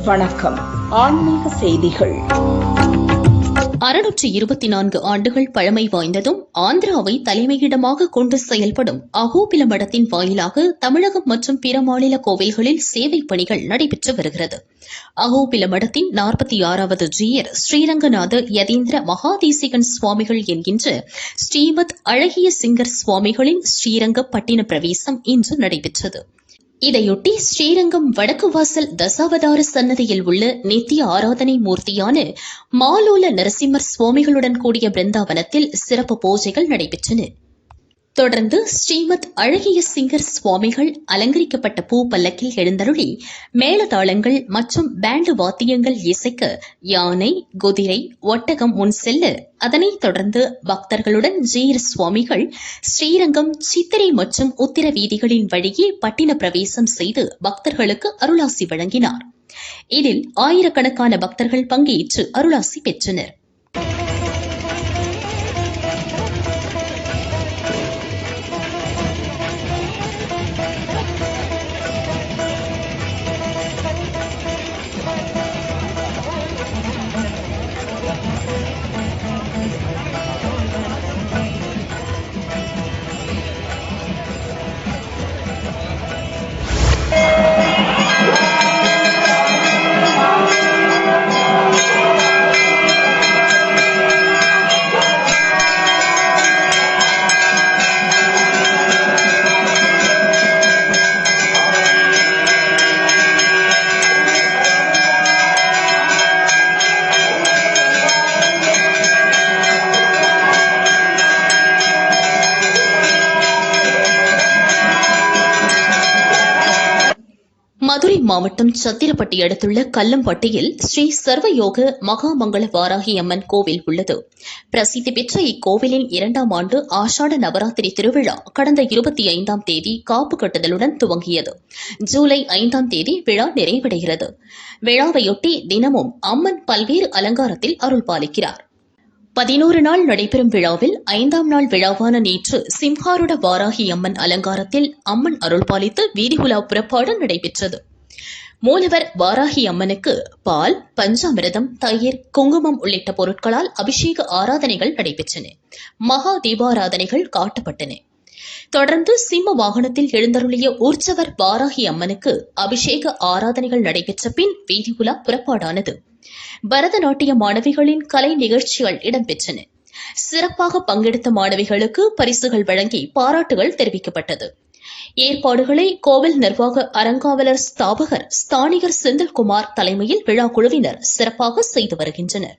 வணக்கம். ஆன்மீக செய்திகள். 624 ஆண்டுகள் பழமை வாய்ந்ததும் ஆந்திராவை தலைமையிடமாக கொண்டு செயல்படும் அகோபில மடத்தின் வாயிலாக தமிழகம் மற்றும் பிற மாநில கோவில்களில் சேவை பணிகள் நடைபெற்று வருகிறது. அகோபில மடத்தின் 46வது ஜீயர் ஸ்ரீரங்கநாத யதீந்திர மகாதேசிகன் சுவாமிகள் என்கின்ற ஸ்ரீமத் அழகிய சிங்கர் சுவாமிகளின் ஸ்ரீரங்க பட்டின பிரவேசம் இன்று நடைபெற்றது. இதையொட்டி ஸ்ரீரங்கம் வடக்கு வாசல் தசாவதார சன்னதியில் உள்ள நித்திய ஆராதனை மூர்த்தியான மாலோல நரசிம்மர் சுவாமிகளுடன் கூடிய பிருந்தாவனத்தில் சிறப்பு பூஜைகள் நடைபெற்றன. தொடர்ந்து ஸ்ரீமத் அழகிய சிங்கர் சுவாமிகள் அலங்கரிக்கப்பட்ட பூ பல்லக்கில் எழுந்தருளி மேளதாளங்கள் மற்றும் பேண்டு வாத்தியங்கள் இசைக்க யானை, குதிரை, ஒட்டகம் முன் செல்ல, அதனைத் தொடர்ந்து பக்தர்களுடன் ஜீயர் சுவாமிகள் ஸ்ரீரங்கம், சித்திரை மற்றும் உத்திர வீதிகளின் வழியே பட்டின பிரவேசம் செய்து பக்தர்களுக்கு அருளாசி வழங்கினார். இதில் ஆயிரக்கணக்கான பக்தர்கள் பங்கேற்று அருளாசி பெற்றனர். மதுரை மாவட்டம் சத்திரப்பட்டி அடுத்துள்ள கல்லம்பட்டியில் ஸ்ரீ சர்வயோக மகாமங்கள வாராகி அம்மன் கோவில் உள்ளது. பிரசித்தி பெற்ற இக்கோவிலின் 2ஆம் ஆண்டு ஆஷாட நவராத்திரி திருவிழா கடந்த 25ஆம் தேதி காப்பு கட்டுதலுடன் துவங்கியது. ஜூலை 5ஆம் தேதி விழா நிறைவடைகிறது. விழாவையொட்டி தினமும் அம்மன் பல்வேறு அலங்காரத்தில் அருள் பாலிக்கிறார். 11 நாள் நடைபெறும் விழாவில் 5ஆம் நாள் விழாவான நேற்று சிம்ஹாருட வாராகி அம்மன் அலங்காரத்தில் அம்மன் அருள்பாலித்து வீதிகுலா புறப்பாடு நடைபெற்றது. மூலவர் வாராகி அம்மனுக்கு பால், பஞ்சாமிரதம், தயிர், குங்குமம் உள்ளிட்ட பொருட்களால் அபிஷேக ஆராதனைகள் நடைபெற்றன. மகா தீபாராதனைகள் காட்டப்பட்டன. தொடர்ந்து சிம்ம வாகனத்தில் எழுந்தருளிய ஊர்ச்சவர் வாராகி அம்மனுக்கு அபிஷேக ஆராதனைகள் நடைபெற்ற பின் வீதிகுலா புறப்பாடானது. பரதநாட்டிய மாணவிகளின் கலை நிகழ்ச்சிகள் இடம்பெற்றன. சிறப்பாக பங்கெடுத்த மாணவிகளுக்கு பரிசுகள் வழங்கி பாராட்டுகள் தெரிவிக்கப்பட்டது. ஏற்பாடுகளை கோவில் நிர்வாக அறங்காவலர் ஸ்தாபகர் ஸ்தானிகர் செந்தில்குமார் தலைமையில் விழா குழுவினர் சிறப்பாக செய்து வருகின்றனர்.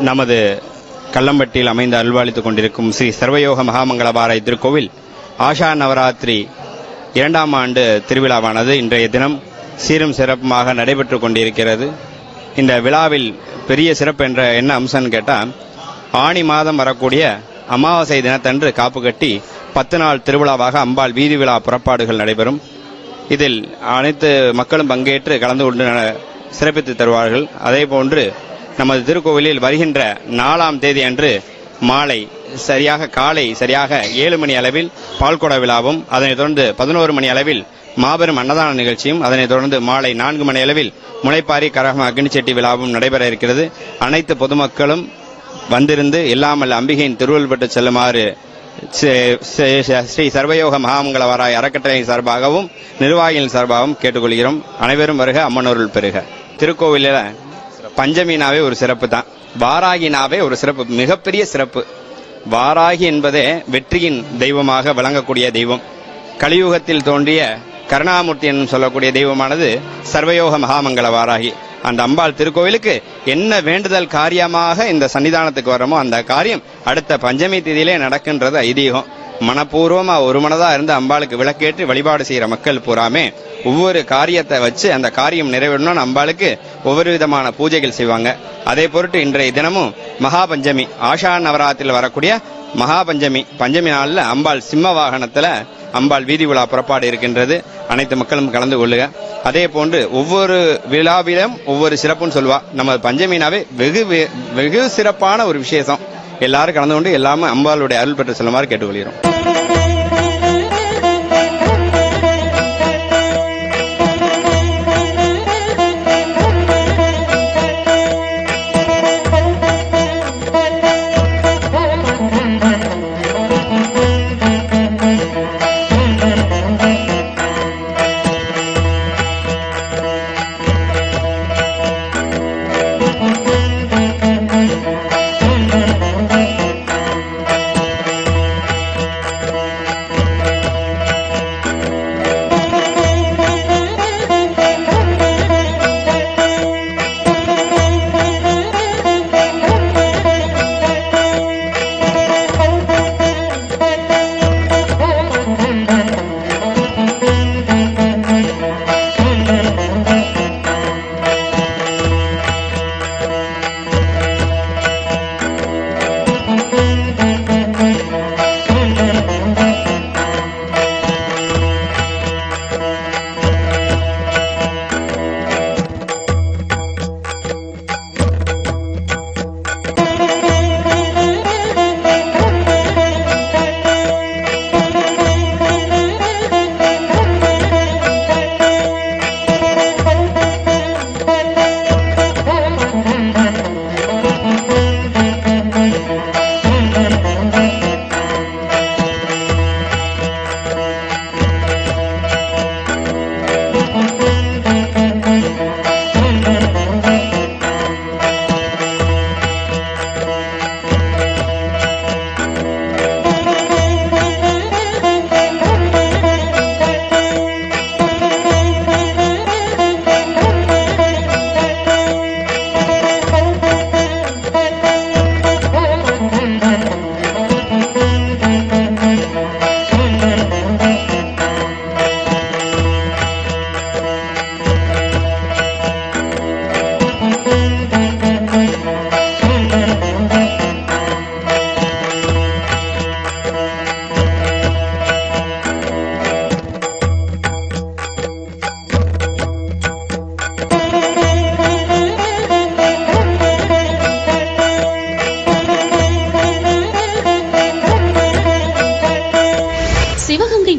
நமது கல்லம்பட்டியில் அமைந்து அருள்வாளித்துக் கொண்டிருக்கும் ஸ்ரீ சர்வயோக மகாமங்கள வாராகி திருக்கோவில் ஆஷா நவராத்திரி 2ஆம் ஆண்டு திருவிழாவானது இன்றைய தினம் சீரும் சிறப்புமாக நடைபெற்றுக் கொண்டிருக்கிறது. இந்த விழாவில் பெரிய சிறப்பு என்ற என்ன அம்சம்னு கேட்டால், ஆணி மாதம் வரக்கூடிய அமாவாசை தினத்தன்று காப்பு கட்டி 10 நாள் திருவிழாவாக அம்பாள் வீதி விழா புறப்பாடுகள் நடைபெறும். இதில் அனைத்து மக்களும் பங்கேற்று கலந்து கொண்டு சிறப்பித்து தருவார்கள். அதே போன்று நமது திருக்கோவிலில் வருகின்ற 4ஆம் தேதி அன்று மாலை காலை சரியாக 7 மணி அளவில் பால்குட விழாவும், அதனைத் தொடர்ந்து 11 மணி அளவில் மாபெரும் அன்னதான நிகழ்ச்சியும், அதனைத் தொடர்ந்து மாலை 4 மணி அளவில் முளைப்பாரி கரகம் அக்னிச்செட்டி விழாவும் நடைபெற இருக்கிறது. அனைத்து பொதுமக்களும் வந்திருந்து எல்லாமல் அம்பிகையின் திருவருள் பெற்று செல்லுமாறு ஸ்ரீ சர்வயோக மகாமங்களவாராய் அறக்கட்டளை சார்பாகவும் நிர்வாகிகள் சார்பாகவும் கேட்டுக்கொள்கிறோம். அனைவரும் வருக, அம்மனருள் பெறுக. திருக்கோவிலில் பஞ்சமினாவே ஒரு சிறப்பு தான், வாராகினாவே ஒரு சிறப்பு, மிகப்பெரிய சிறப்பு. வாராகி என்பதே வெற்றியின் தெய்வமாக விளங்கக்கூடிய தெய்வம். கலியுகத்தில் தோன்றிய கருணாமூர்த்தி என்று சொல்லக்கூடிய தெய்வமானது சர்வயோக மகாமங்கள வாராகி. அந்த அம்பாள் திருக்கோவிலுக்கு என்ன வேண்டுதல் காரியமாக இந்த சன்னிதானத்துக்கு வரமோ அந்த காரியம் அடுத்த பஞ்சமி தேதியிலே நடக்கின்றது ஐதீகம். மனப்பூர்வமா ஒரு மனதா இருந்து அம்பாளுக்கு விளக்கேற்றி வழிபாடு செய்யற மக்கள் பூராமே ஒவ்வொரு காரியத்தை வச்சு அந்த காரியம் நிறைவேறணும்னு அம்பாளுக்கு ஒவ்வொரு விதமான பூஜைகள் செய்வாங்க. அதே பொருட்டு இன்றைய தினமும் மகாபஞ்சமி, ஆஷா நவராத்திரியில் வரக்கூடிய மகாபஞ்சமி, பஞ்சமி நாளில் அம்பாள் சிம்ம வாகனத்துல அம்பாள் வீதி விழா புறப்பாடு இருக்கின்றது. அனைத்து மக்களும் கலந்து கொள்ளுக. அதே போன்று ஒவ்வொரு விழாவிலும் ஒவ்வொரு சிறப்புன்னு சொல்லுவா. நம்ம பஞ்சமினாவே வெகு சிறப்பான ஒரு விசேஷம். எல்லாரும் கலந்து கொண்டு எல்லாமே அம்பாளுடைய அருள் பெற்று செல்லுமாறு கேட்டுக்கொள்கிறோம்.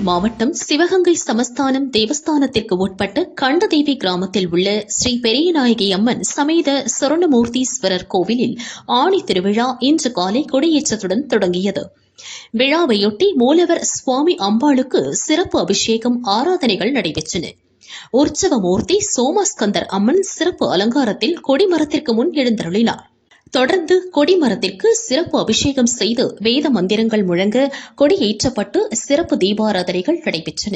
மாவட்டம் சிவகங்கை சமஸ்தானம் தேவஸ்தானத்திற்கு உட்பட்ட கண்டதேவி கிராமத்தில் உள்ள ஸ்ரீ பெரியநாயகி அம்மன் சமேத சொர்ணமூர்த்தீஸ்வரர் கோவிலில் ஆணி திருவிழா இன்று காலை கொடியேற்றத்துடன் தொடங்கியது. விழாவையொட்டி மூலவர் சுவாமி அம்பாளுக்கு சிறப்பு அபிஷேகம், ஆராதனைகள் நடைபெற்றன. உற்சவமூர்த்தி சோமஸ்கந்தர் அம்மன் சிறப்பு அலங்காரத்தில் கொடிமரத்திற்கு முன் எழுந்தருளினார். தொடர்ந்து கொடிமரத்திற்கு சிறப்பு அபிஷேகம் செய்து வேத மந்திரங்கள் முழங்க கொடியேற்றப்பட்டு சிறப்பு தீபாராதனைகள் நடைபெற்றன.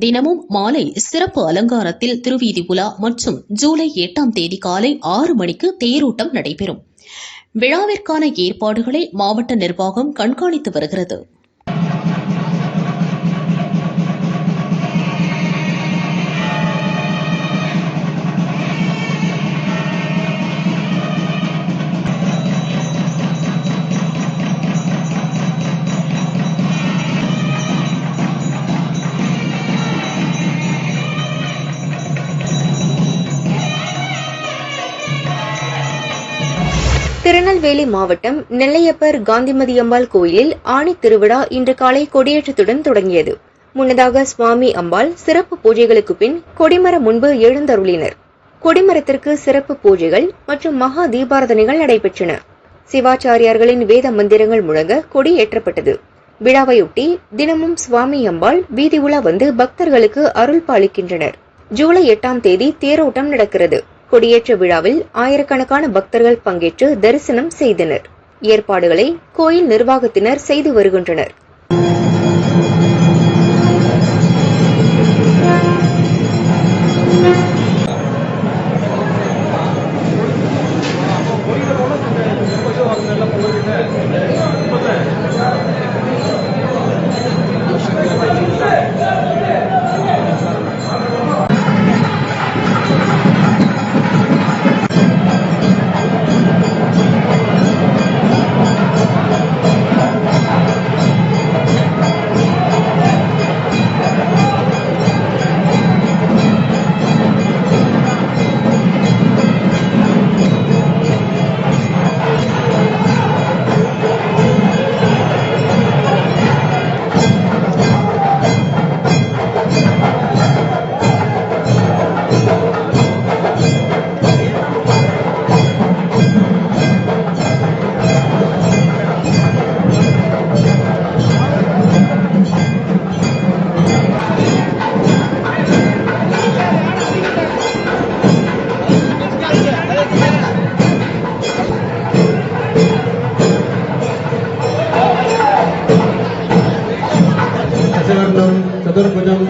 தினமும் மாலை சிறப்பு அலங்காரத்தில் திருவீதி உலா மற்றும் ஜூலை 8ஆம் தேதி காலை 6 மணிக்கு தேரோட்டம் நடைபெறும். விழாவிற்கான ஏற்பாடுகளை மாவட்ட நிர்வாகம் கண்காணித்து வருகிறது. திருநெல்வேலி மாவட்டம் நெல்லையப்பர் காந்திமதியம்பாள் கோயிலில் ஆணி திருவிழா இன்று காலை கொடியேற்றத்துடன் தொடங்கியது. முன்னதாக சுவாமி அம்பாள் சிறப்பு பூஜைகளுக்கு பின் கொடிமரம் முன்பு எழுந்தருளினர். கொடிமரத்திற்கு சிறப்பு பூஜைகள் மற்றும் மகா தீபாராதனைகள் நடைபெற்றன. சிவாச்சாரியார்களின் வேத மந்திரங்கள் முழங்க கொடி ஏற்றப்பட்டது. விழாவையொட்டி தினமும் சுவாமி அம்பாள் வீதி உலா வந்து பக்தர்களுக்கு அருள் பாலிக்கின்றனர். ஜூலை 8ஆம் தேதி தேரோட்டம் நடக்கிறது. கொடியேற்ற விழாவில் ஆயிரக்கணக்கான பக்தர்கள் பங்கேற்று தரிசனம் செய்தனர். ஏற்பாடுகளை கோயில் நிர்வாகத்தினர் செய்து வருகின்றனர். चतुर्भुजं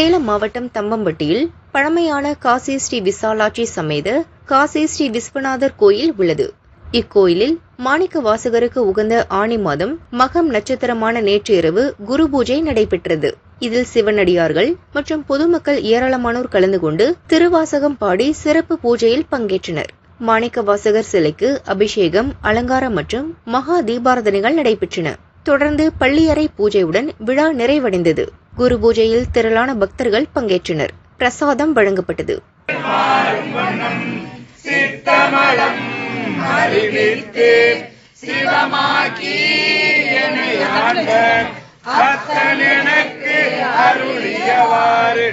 சேலம் மாவட்டம் தம்பம்பட்டியில் பழமையான காசி ஸ்ரீ விசாலாட்சி சமேத காசி ஸ்ரீ விஸ்வநாதர் கோயில் உள்ளது. இக்கோயிலில் மாணிக்க வாசகருக்கு உகந்த ஆனி மாதம் மகம் நட்சத்திரமான நேற்று இரவு குரு பூஜை நடைபெற்றது. இதில் சிவனடியார்கள் மற்றும் பொதுமக்கள் ஏராளமானோர் கலந்து கொண்டு திருவாசகம் பாடி சிறப்பு பூஜையில் பங்கேற்றனர். மாணிக்க வாசகர் சிலைக்கு அபிஷேகம், அலங்காரம் மற்றும் மகா தீபாராதனைகள் நடைபெற்றன. தொடர்ந்து பள்ளியறை பூஜையுடன் விழா நிறைவடைந்தது. குரு பூஜையில் திரளான பக்தர்கள் பங்கேற்றனர். பிரசாதம் வழங்கப்பட்டது. அருளியவாறு